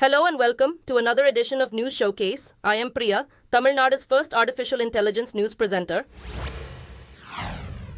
Hello and welcome to another edition of News Showcase. I am Priya, Tamil Nadu's first artificial intelligence news presenter.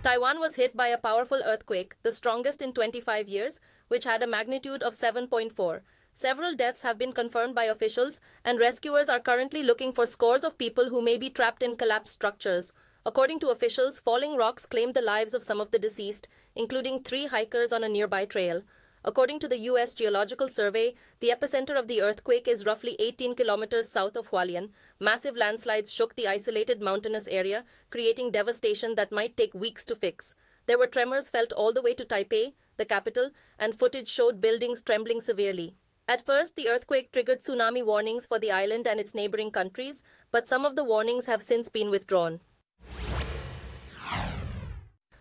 Taiwan was hit by a powerful earthquake, the strongest in 25 years, which had a magnitude of 7.4. Several deaths have been confirmed by officials, and rescuers are currently looking for scores of people who may be trapped in collapsed structures. According to officials, falling rocks claimed the lives of some of the deceased, including 3 hikers on a nearby trail. According to the U.S. Geological Survey, the epicenter of the earthquake is roughly 18 kilometers south of Hualien. Massive landslides shook the isolated mountainous area, creating devastation that might take weeks to fix. There were tremors felt all the way to Taipei, the capital, and footage showed buildings trembling severely. At first, the earthquake triggered tsunami warnings for the island and its neighboring countries, but some of the warnings have since been withdrawn.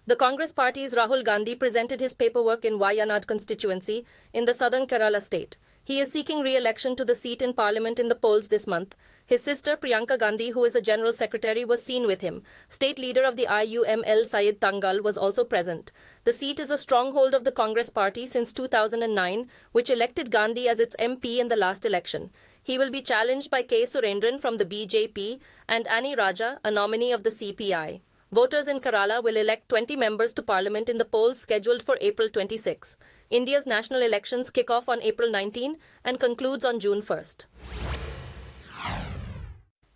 The Congress Party's Rahul Gandhi presented his paperwork in Wayanad constituency in the southern Kerala state. He is seeking re-election to the seat in parliament in the polls this month. His sister Priyanka Gandhi, who is a general secretary, was seen with him. State leader of the IUML Seithigal was also present. The seat is a stronghold of the Congress Party since 2009, which elected Gandhi as its MP in the last election. He will be challenged by K. Surendran from the BJP and Annie Raja, a nominee of the CPI. Voters in Kerala will elect 20 members to parliament in the polls scheduled for April 26. India's national elections kick off on April 19 and concludes on June 1st.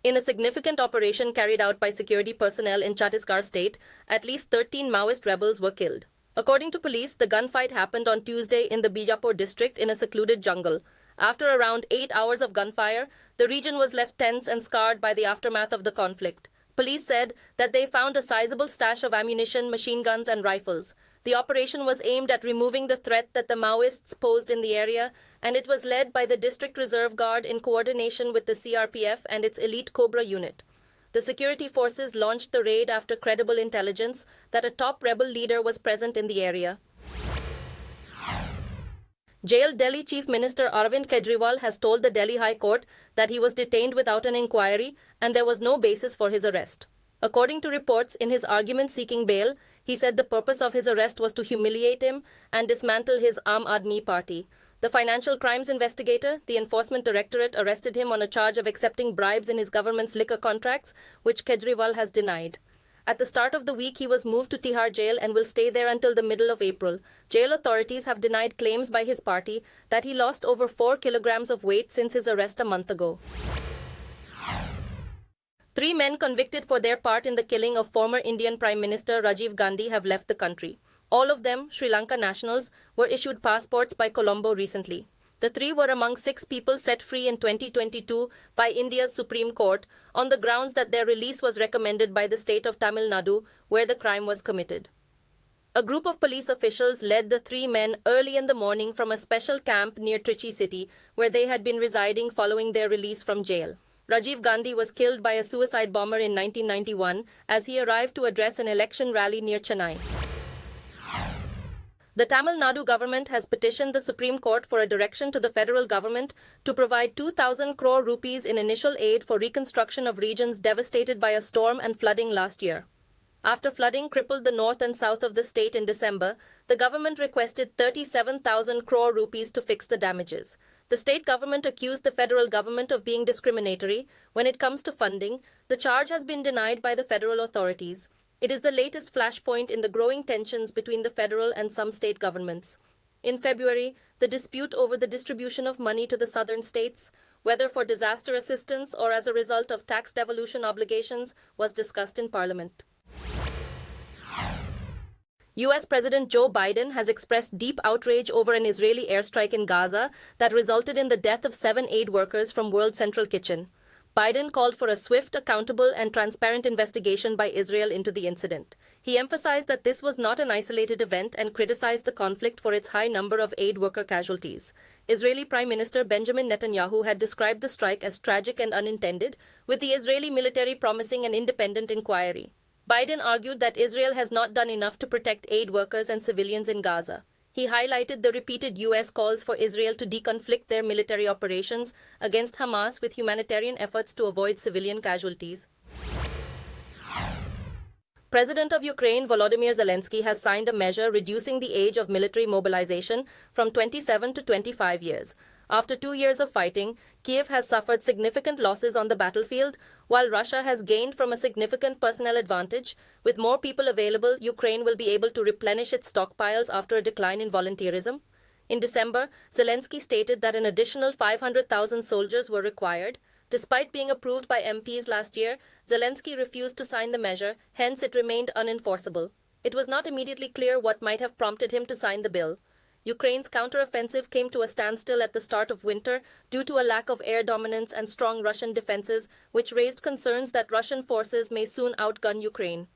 In a significant operation carried out by security personnel in Chhattisgarh state, at least 13 Maoist rebels were killed. According to police, the gunfight happened on Tuesday in the Bijapur district in a secluded jungle. After around 8 hours of gunfire, the region was left tense and scarred by the aftermath of the conflict. Police said that they found a sizable stash of ammunition, machine guns and rifles. The operation was aimed at removing the threat that the Maoists posed in the area, and it was led by the District Reserve Guard in coordination with the CRPF and its elite Cobra unit. The security forces launched the raid after credible intelligence that a top rebel leader was present in the area. Jailed Delhi Chief Minister Arvind Kejriwal has told the Delhi High Court that he was detained without an inquiry and there was no basis for his arrest. According to reports, in his argument seeking bail, he said the purpose of his arrest was to humiliate him and dismantle his Aam Aadmi Party. The Financial Crimes Investigator, the Enforcement Directorate, arrested him on a charge of accepting bribes in his government's liquor contracts, which Kejriwal has denied. At the start of the week, he was moved to Tihar jail and will stay there until the middle of April. Jail authorities have denied claims by his party that he lost over 4 kilograms of weight since his arrest a month ago. 3 men convicted for their part in the killing of former Indian Prime Minister Rajiv Gandhi have left the country. All of them, Sri Lanka nationals, were issued passports by Colombo recently. The 3 were among 6 people set free in 2022 by India's Supreme Court on the grounds that their release was recommended by the state of Tamil Nadu, where the crime was committed. A group of police officials led the 3 men early in the morning from a special camp near Trichy city, where they had been residing following their release from jail. Rajiv Gandhi was killed by a suicide bomber in 1991 as he arrived to address an election rally near Chennai. The Tamil Nadu government has petitioned the Supreme Court for a direction to the federal government to provide 2,000 crore rupees in initial aid for reconstruction of regions devastated by a storm and flooding last year. After flooding crippled the north and south of the state in December, the government requested 37,000 crore rupees to fix the damages. The state government accused the federal government of being discriminatory when it comes to funding. The charge has been denied by the federal authorities. It is the latest flashpoint in the growing tensions between the federal and some state governments. In February, the dispute over the distribution of money to the southern states, whether for disaster assistance or as a result of tax devolution obligations, was discussed in Parliament. U.S. President Joe Biden has expressed deep outrage over an Israeli airstrike in Gaza that resulted in the death of 7 aid workers from World Central Kitchen. Biden called for a swift, accountable, and transparent investigation by Israel into the incident. He emphasized that this was not an isolated event and criticized the conflict for its high number of aid worker casualties. Israeli Prime Minister Benjamin Netanyahu had described the strike as tragic and unintended, with the Israeli military promising an independent inquiry. Biden argued that Israel has not done enough to protect aid workers and civilians in Gaza. He highlighted the repeated U.S. calls for Israel to deconflict their military operations against Hamas with humanitarian efforts to avoid civilian casualties. President of Ukraine Volodymyr Zelensky has signed a measure reducing the age of military mobilization from 27 to 25 years. After 2 years of fighting, Kiev has suffered significant losses on the battlefield, while Russia has gained from a significant personnel advantage. With more people available, Ukraine will be able to replenish its stockpiles after a decline in volunteerism. In December, Zelensky stated that an additional 500,000 soldiers were required. Despite being approved by MPs last year, Zelensky refused to sign the measure, hence it remained unenforceable. It was not immediately clear what might have prompted him to sign the bill. Ukraine's counteroffensive came to a standstill at the start of winter due to a lack of air dominance and strong Russian defenses, which raised concerns that Russian forces may soon outgun Ukraine.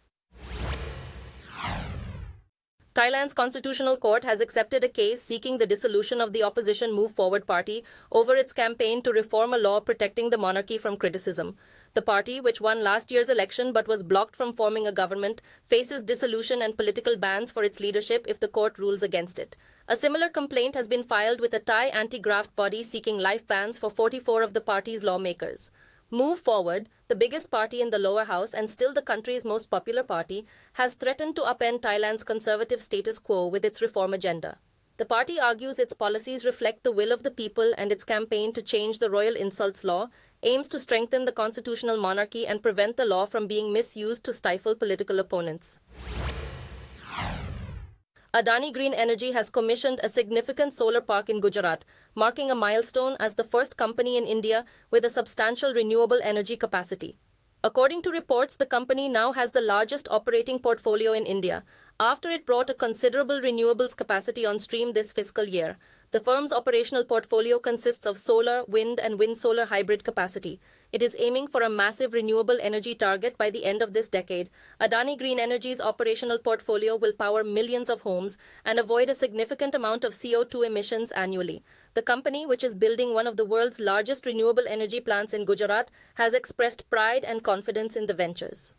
Thailand's constitutional court has accepted a case seeking the dissolution of the opposition Move Forward party over its campaign to reform a law protecting the monarchy from criticism. The party, which won last year's election but was blocked from forming a government, faces dissolution and political bans for its leadership if the court rules against it. A similar complaint has been filed with a Thai anti-graft body seeking life bans for 44 of the party's lawmakers. Move Forward, the biggest party in the lower house and still the country's most popular party, has threatened to upend Thailand's conservative status quo with its reform agenda. The party argues its policies reflect the will of the people, and its campaign to change the royal insults law aims to strengthen the constitutional monarchy and prevent the law from being misused to stifle political opponents. Adani Green Energy has commissioned a significant solar park in Gujarat, marking a milestone as the first company in India with a substantial renewable energy capacity. According to reports, the company now has the largest operating portfolio in India, after it brought a considerable renewables capacity on stream this fiscal year. The firm's operational portfolio consists of solar, wind, and wind-solar hybrid capacity. It is aiming for a massive renewable energy target by the end of this decade. Adani Green Energy's operational portfolio will power millions of homes and avoid a significant amount of CO2 emissions annually. The company, which is building one of the world's largest renewable energy plants in Gujarat, has expressed pride and confidence in the ventures.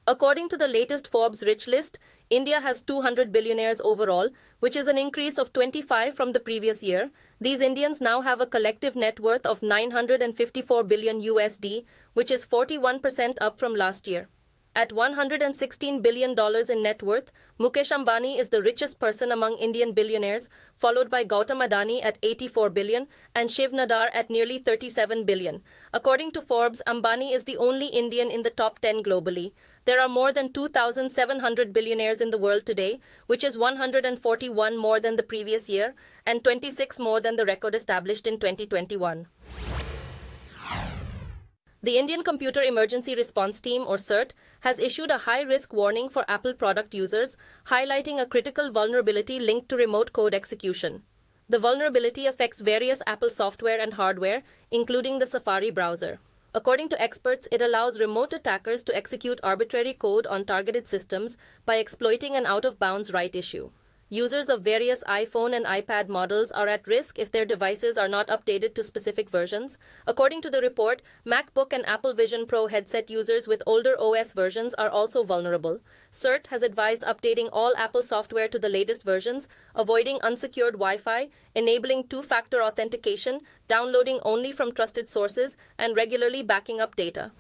According to the latest Forbes Rich List, India has 200 billionaires overall, which is an increase of 25 from the previous year. These Indians now have a collective net worth of $954 billion USD, which is 41% up from last year. At $116 billion in net worth, Mukesh Ambani is the richest person among Indian billionaires, followed by Gautam Adani at $84 billion and Shiv Nadar at nearly $37 billion. According to Forbes, Ambani is the only Indian in the top 10 globally. There are more than 2,700 billionaires in the world today, which is 141 more than the previous year and 26 more than the record established in 2021. The Indian Computer Emergency Response Team, or CERT, has issued a high-risk warning for Apple product users, highlighting a critical vulnerability linked to remote code execution. The vulnerability affects various Apple software and hardware, including the Safari browser. According to experts, it allows remote attackers to execute arbitrary code on targeted systems by exploiting an out-of-bounds write issue. Users of various iPhone and iPad models are at risk if their devices are not updated to specific versions. According to the report, MacBook and Apple Vision Pro headset users with older OS versions are also vulnerable. CERT has advised updating all Apple software to the latest versions, avoiding unsecured Wi-Fi, enabling two-factor authentication, downloading only from trusted sources, and regularly backing up data.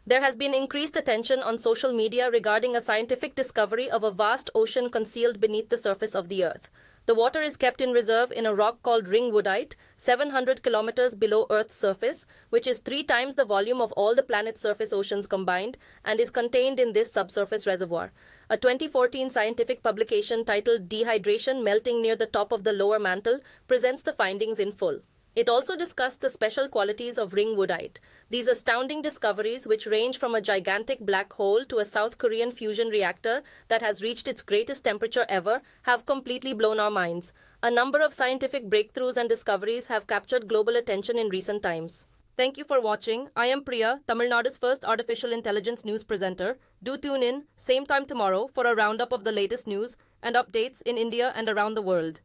There has been increased attention on social media regarding a scientific discovery of a vast ocean concealed beneath the surface of the Earth. The water is kept in reserve in a rock called Ringwoodite, 700 kilometers below Earth's surface, which is 3 times the volume of all the planet's surface oceans combined, and is contained in this subsurface reservoir. A 2014 scientific publication titled Dehydration Melting Near the Top of the Lower Mantle presents the findings in full. It also discussed the special qualities of ringwoodite. These astounding discoveries, which range from a gigantic black hole to a South Korean fusion reactor that has reached its greatest temperature ever, have completely blown our minds. A number of scientific breakthroughs and discoveries have captured global attention in recent times. Thank you for watching. I am Priya, Tamil Nadu's first artificial intelligence news presenter. Do tune in, same time tomorrow, for a roundup of the latest news and updates in India and around the world.